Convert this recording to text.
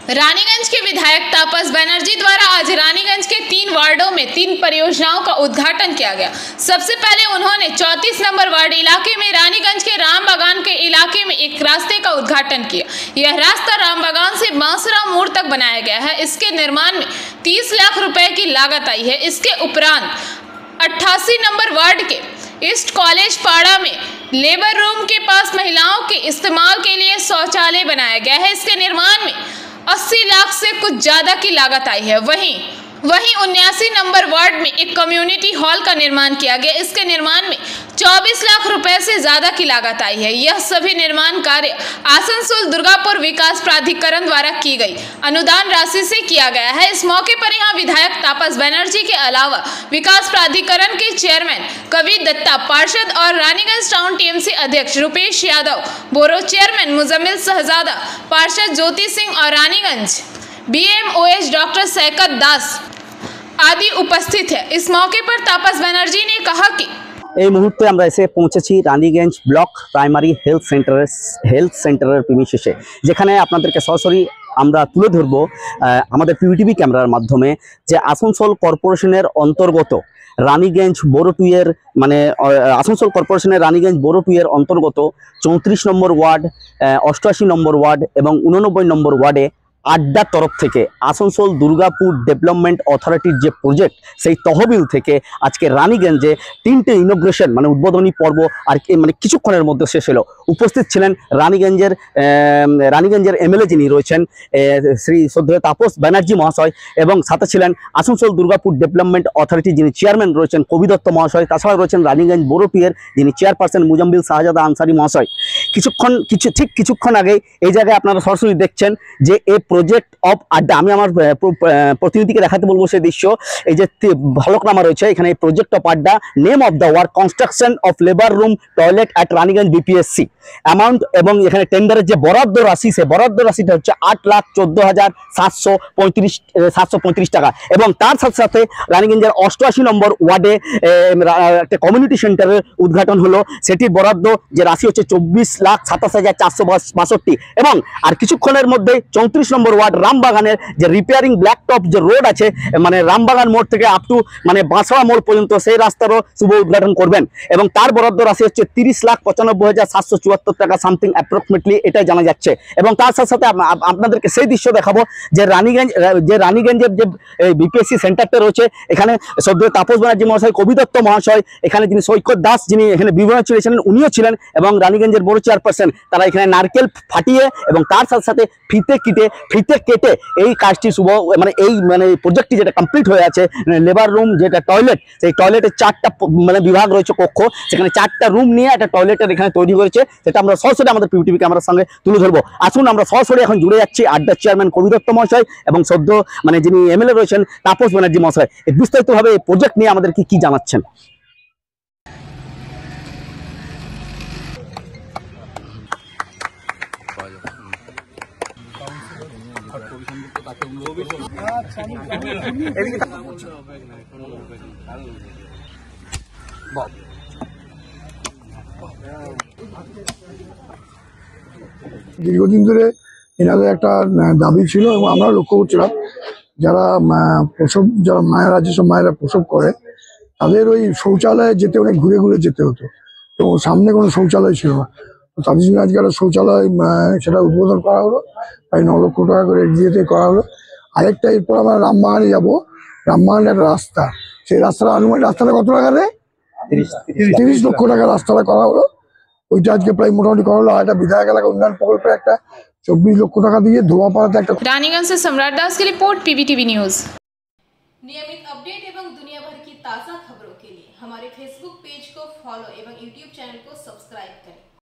रानीगंज के विधायक तापस बनर्जी द्वारा आज रानीगंज के 3 वार्डों में 3 परियोजनाओं का उद्घाटन किया गया। सबसे पहले उन्होंने 34 नंबर वार्ड इलाके में रानीगंज के राम बागान के इलाके में एक रास्ते का उद्घाटन किया। यह रास्ता राम बागान से बांसुरा मोड़ तक बनाया गया है। इसके निर्माण में 30 लाख रुपए की लागत आई है। इसके उपरांत 88 नंबर वार्ड के ईस्ट कॉलेज पाड़ा में लेबर रूम के पास महिलाओं के इस्तेमाल के लिए शौचालय बनाया गया है। इसके निर्माण में 80 लाख से कुछ ज्यादा की लागत आई है। वहीं 79 नंबर वार्ड में एक कम्युनिटी हॉल का निर्माण किया गया। इसके निर्माण में 24 लाख रुपए से ज्यादा की लागत आई है। यह सभी निर्माण कार्य आसनसोल दुर्गापुर विकास प्राधिकरण द्वारा की गई अनुदान राशि से किया गया है। इस मौके पर यहां विधायक तापस बनर्जी के अलावा विकास प्राधिकरण के चेयरमैन कवि दत्ता, पार्षद और रानीगंज टाउन टीएमसी अध्यक्ष रुपेश यादव, बोरो चेयरमैन मुजम्मिल शहजादा, पार्षद ज्योति सिंह और रानीगंज BMOH डॉक्टर सैकत दास आदि उपस्थित है। इस मौके पर तापस बनर्जी ने कहा कि এই মুহূর্তে আমরা এসে পৌঁছেছি রানীগঞ্জ ব্লক প্রাইমারি হেলথ সেন্টারের প্রিমিসিসে, যেখানে আপনাদেরকে সরাসরি আমরা তুলে ধরব আমাদের PVTV ক্যামেরার মাধ্যমে যে আসানসোল কর্পোরেশনের অন্তর্গত রানীগঞ্জ বোরো 2 এর মানে আসানসোল কর্পোরেশনের রানীগঞ্জ বোরো 2 এর অন্তর্গত 34 নম্বর ওয়ার্ড, 88 নম্বর ওয়ার্ড এবং 89 নম্বর ওয়ার্ডে আড্ডার তরফ থেকে আসানসোল দুর্গাপুর ডেভেলপমেন্ট অথরিটির যে প্রজেক্ট সেই তহবিল থেকে আজকে রানীগঞ্জে 3টে ইনোগ্রেশন মানে উদ্বোধনী পর্ব আর মানে কিছুক্ষণের মধ্যে শেষ হলো। উপস্থিত ছিলেন রানীগঞ্জের MLA যিনি রয়েছেন শ্রী শ্রদ্ধেয় তাপস ব্যানার্জি মহাশয়, এবং সাথে ছিলেন আসানসোল দুর্গাপুর ডেভেলপমেন্ট অথরিটি যিনি চেয়ারম্যান রয়েছেন কবি দত্ত মহাশয়। তাছাড়া রয়েছেন রানীগঞ্জ বোরো 2 এর যিনি চেয়ারপারসন মুজম্মিল শাহজাদা আনসারি মহাশয়। কিছুক্ষণ আগে এই জায়গায় আপনারা সরাসরি দেখছেন যে এই প্রজেক্ট অফ আড্ডা, আমি আমার প্রতিনিধিকে দেখাতে বলবো সেই দৃশ্য। এই যে ফলকনামা রয়েছে এখানে, প্রজেক্ট অফ আড্ডা, name of the work construction of labour room toilet at Raniganj BPSC amount, এবং এখানে টেন্ডারের যে বরাদ্দ রাশি সে বরাদ্দ রাশিটা হচ্ছে 8,14,735 টাকা। এবং তার সাথে সাথে রানীগঞ্জের 88 নম্বর ওয়ার্ডে একটা কমিউনিটি সেন্টারের উদ্ঘাটন হলো, সেটির বরাদ্দ যে রাশি হচ্ছে 24,27,462। এবং আর কিছুক্ষণের মধ্যে 34 নম্বর ওয়ার্ড রামবাগানের যে রিপেয়ারিং ব্ল্যাক টপ যে রোড আছে মানে রামবাগান মোড় থেকে আপ টু মানে বাঁশড়া মোড় পর্যন্ত সেই রাস্তারও শুভ উদ্ঘাটন করবেন। এবং তার বরাদ্দ রাশি হচ্ছে 30,95,774 টাকা সামথিং অ্যাপ্রক্সিমেটলি, এটাই জানা যাচ্ছে। এবং তার সাথে সাথে আপনাদেরকে সেই দৃশ্য দেখাবো যে রানীগঞ্জের যে BPSC সেন্টারটা রয়েছে, এখানে শ্রদ্ধেয় তাপস ব্যানার্জি মহাশয়, কবি দত্ত মহাশয়, এখানে যিনি সৈকত দাস যিনি এখানে বিবরণ ছিলেন উনিও ছিলেন, এবং রানীগঞ্জের বড় চেয়ারপারসন তারা এখানে নারকেল ফাটিয়ে এবং তার সাথে সাথে ফিতে কেটে এই কাজটি শুভ মানে এই প্রজেক্টটি যেটা কমপ্লিট হয়ে আছে, লেবার রুম যেটা টয়লেট, সেই টয়লেটের 4টা মানে বিভাগ রয়েছে কক্ষ, সেখানে 4টা রুম নিয়ে একটা টয়লেটের এখানে তৈরি করেছে, সেটা আমরা সরাসরি আমাদের PVTV ক্যামেরার সঙ্গে তুলে ধরবো। আসুন আমরা সরাসরি এখন জুড়ে যাচ্ছি আড্ডার চেয়ারম্যান কবি দত্ত মহাশয় এবং সদ্য মানে যিনি MLA রয়েছেন তাপস ব্যানার্জি মহাশয়, বিস্তারিতভাবে এই প্রজেক্ট নিয়ে আমাদের কি জানাচ্ছেন। দীর্ঘদিন ধরে এনাদের একটা দাবি ছিল এবং আমরা লক্ষ্য করছিলাম যারা মায়েরা, যেসব মায়েরা প্রসব করে তাদের ওই শৌচালয়ে যেতে অনেক ঘুরে যেতে হতো, তো সামনে কোনো শৌচালয় ছিল না। তো তাদের জন্য আজকে একটা শৌচালয় সেটা উদ্বোধন করা হলো, প্রায় 9 লক্ষ টাকা করে দিয়ে করা হলো। আরেকটা এরপর আমরা রামবাগানে যাবো, রামবাগানের একটা রাস্তা, সেই রাস্তাটা কত টাকা দেয়? 30 লক্ষ টাকা রাস্তাটা করা হলো, ওইটা আজকে প্রায় মোটামুটি করা হলো। আর একটা বিধায়ক এলাকা উন্নয়ন প্রকল্পে একটা 24 লক্ষ টাকা দিয়ে ধোয়াপাড়াতে একটা। रानीगंज से सम्राट दास की रिपोर्ट, PVTV न्यूज। नियमित अपडेट एवं दुनिया भर की ताज़ा खबरों के लिए हमारे फेसबुक पेज को फॉलो एवं यूट्यूब चैनल को सब्सक्राइब करें।